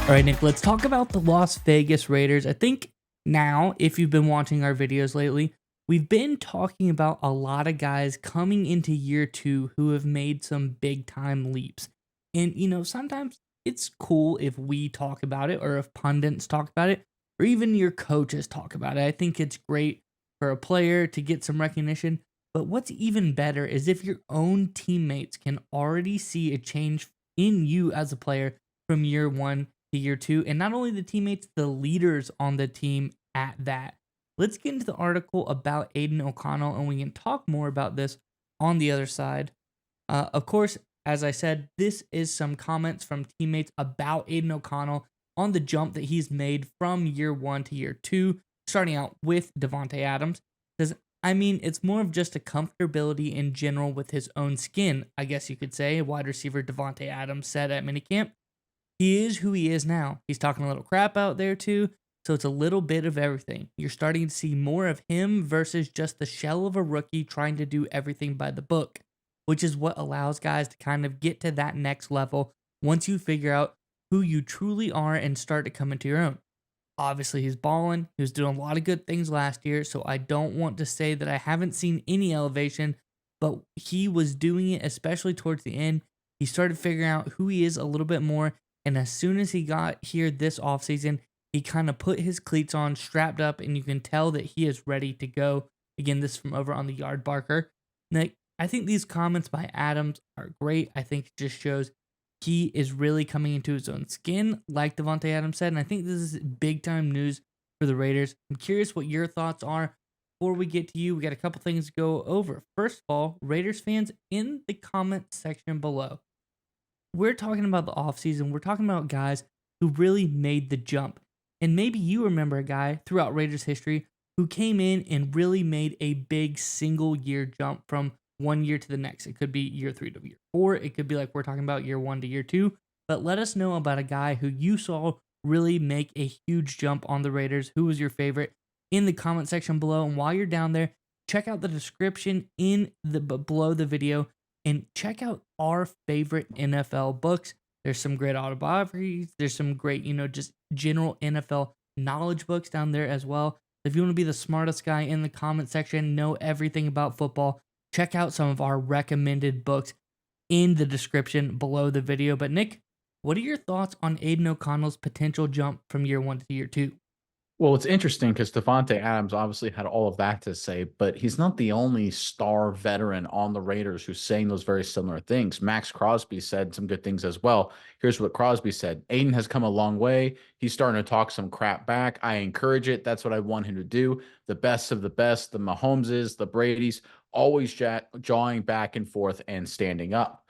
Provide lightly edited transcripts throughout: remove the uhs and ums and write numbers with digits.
All right, Nick, let's talk about the Las Vegas Raiders. I think now, if you've been watching our videos lately, we've been talking about a lot of guys coming into year two who have made some big time leaps. And, sometimes it's cool if we talk about it or if pundits talk about it or even your coaches talk about it. I think it's great for a player to get some recognition. But what's even better is if your own teammates can already see a change in you as a player from year one to year two, and not only the teammates, the leaders on the team at that. Let's get into the article about Aiden O'Connell, and we can talk more about this on the other side. Of course, as I said, this is some comments from teammates about Aiden O'Connell on the jump that he's made from year one to year two, starting out with Devontae Adams. Says, I mean, it's more of just a comfortability in general with his own skin, I guess you could say, wide receiver Devontae Adams said at minicamp. He is who he is now. He's talking a little crap out there too. So it's a little bit of everything. You're starting to see more of him versus just the shell of a rookie trying to do everything by the book, which is what allows guys to kind of get to that next level once you figure out who you truly are and start to come into your own. Obviously, he's balling. He was doing a lot of good things last year, so I don't want to say that I haven't seen any elevation, but he was doing it, especially towards the end. He started figuring out who he is a little bit more, and as soon as he got here this offseason, he kind of put his cleats on, strapped up, and you can tell that he is ready to go. Again, this is from over on the Yard Barker. Nick, I think these comments by Adams are great. I think it just shows he is really coming into his own skin, like Devontae Adams said. And I think this is big time news for the Raiders. I'm curious what your thoughts are. Before we get to you, we got a couple things to go over. First of all, Raiders fans in the comment section below. We're talking about the offseason. We're talking about guys who really made the jump. And maybe you remember a guy throughout Raiders history who came in and really made a big single year jump from one year to the next. It could be year three to year four. It could be like we're talking about year one to year two. But let us know about a guy who you saw really make a huge jump on the Raiders. Who was your favorite in the comment section below? And while you're down there, check out the description in the below the video and check out our favorite NFL books. There's some great autobiographies. There's some great, just general NFL knowledge books down there as well. If you want to be the smartest guy in the comment section, know everything about football, check out some of our recommended books in the description below the video. But Nick, what are your thoughts on Aiden O'Connell's potential jump from year one to year two? Well, it's interesting because Devontae Adams obviously had all of that to say, but he's not the only star veteran on the Raiders who's saying those very similar things. Max Crosby said some good things as well. Here's what Crosby said: Aiden has come a long way. He's starting to talk some crap back. I encourage it. That's what I want him to do. The best of the best, the Mahomeses, the Bradys, always jawing back and forth and standing up.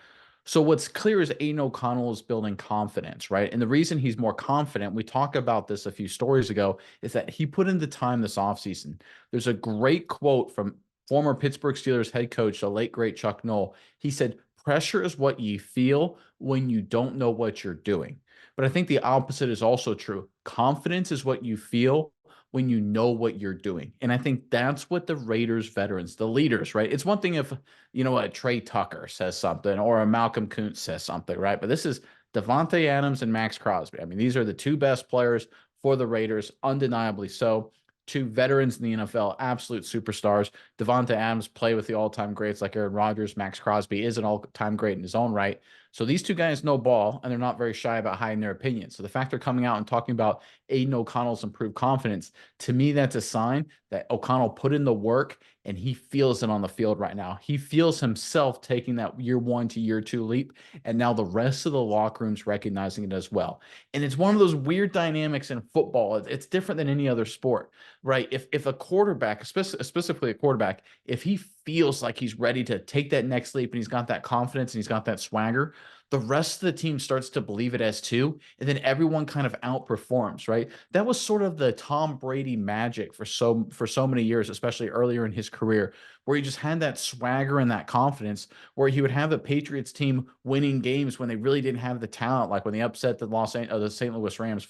So what's clear is Aiden O'Connell is building confidence, right? And the reason he's more confident, we talked about this a few stories ago, is that he put in the time this offseason. There's a great quote from former Pittsburgh Steelers head coach, the late great Chuck Noll. He said, "Pressure is what you feel when you don't know what you're doing." But I think the opposite is also true. Confidence is what you feel when you know what you're doing. And I think that's what the Raiders veterans, the leaders, right? It's one thing if, a Trey Tucker says something or a Malcolm Kuntz says something, right? But this is Devontae Adams and Max Crosby. I mean, these are the two best players for the Raiders, undeniably so. Two veterans in the NFL, absolute superstars. Devontae Adams play with the all-time greats like Aaron Rodgers. Max Crosby is an all-time great in his own right. So these two guys know ball, and they're not very shy about hiding their opinions. So the fact they're coming out and talking about Aiden O'Connell's improved confidence, to me, that's a sign that O'Connell put in the work and he feels it on the field right now. He feels himself taking that year one to year two leap, and now the rest of the locker room's recognizing it as well. And it's one of those weird dynamics in football. It's different than any other sport, right? If a quarterback, specifically a quarterback, if he feels like he's ready to take that next leap and he's got that confidence and he's got that swagger, the rest of the team starts to believe it as too, and then everyone kind of outperforms, right? That was sort of the Tom Brady magic for so many years, especially earlier in his career, where he just had that swagger and that confidence, where he would have the Patriots team winning games when they really didn't have the talent, like when they upset the St. Louis Rams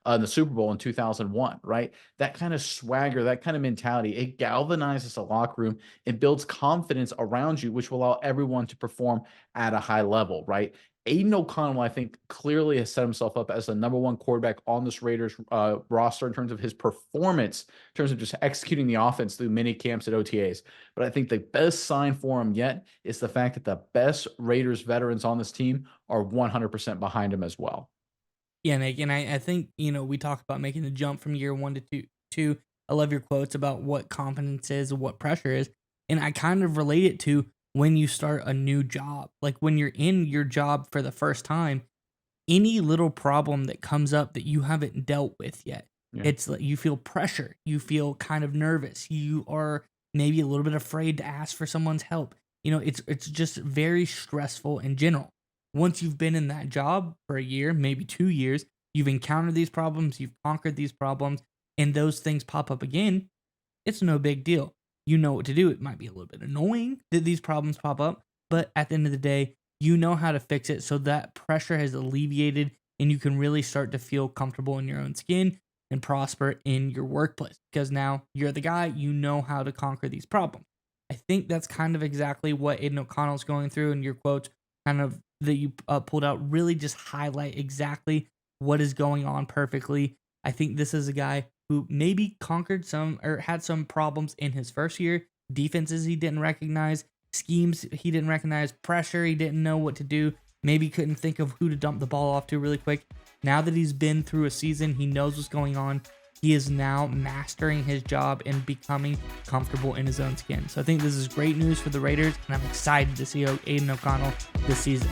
in the Super Bowl in 2001, right? That kind of swagger, that kind of mentality, it galvanizes a locker room and builds confidence around you, which will allow everyone to perform at a high level, right? Aiden O'Connell, I think, clearly has set himself up as the number one quarterback on this Raiders roster in terms of his performance, in terms of just executing the offense through mini camps at OTAs. But I think the best sign for him yet is the fact that the best Raiders veterans on this team are 100% behind him as well. Yeah, Nick, and I think, we talk about making the jump from year one to two. I love your quotes about what confidence is and what pressure is. And I kind of relate it to when you start a new job. Like when you're in your job for the first time, any little problem that comes up that you haven't dealt with yet, Yeah. it's like you feel pressure, you feel kind of nervous, you are maybe a little bit afraid to ask for someone's help. It's just very stressful in general. Once you've been in that job for a year, maybe 2 years, you've encountered these problems, you've conquered these problems, and those things pop up again, it's no big deal. You know what to do. It might be a little bit annoying that these problems pop up, but at the end of the day, you know how to fix it so that pressure has alleviated and you can really start to feel comfortable in your own skin and prosper in your workplace because now you're the guy, you know how to conquer these problems. I think that's kind of exactly what Aiden O'Connell's going through, and your quotes kind of that you pulled out really just highlight exactly what is going on perfectly. I think this is a guy who maybe conquered some or had some problems in his first year, defenses he didn't recognize, schemes he didn't recognize, pressure he didn't know what to do, maybe couldn't think of who to dump the ball off to really quick. Now that he's been through a season, he knows what's going on. He is now mastering his job and becoming comfortable in his own skin. So I think this is great news for the Raiders, and I'm excited to see Aiden O'Connell this season.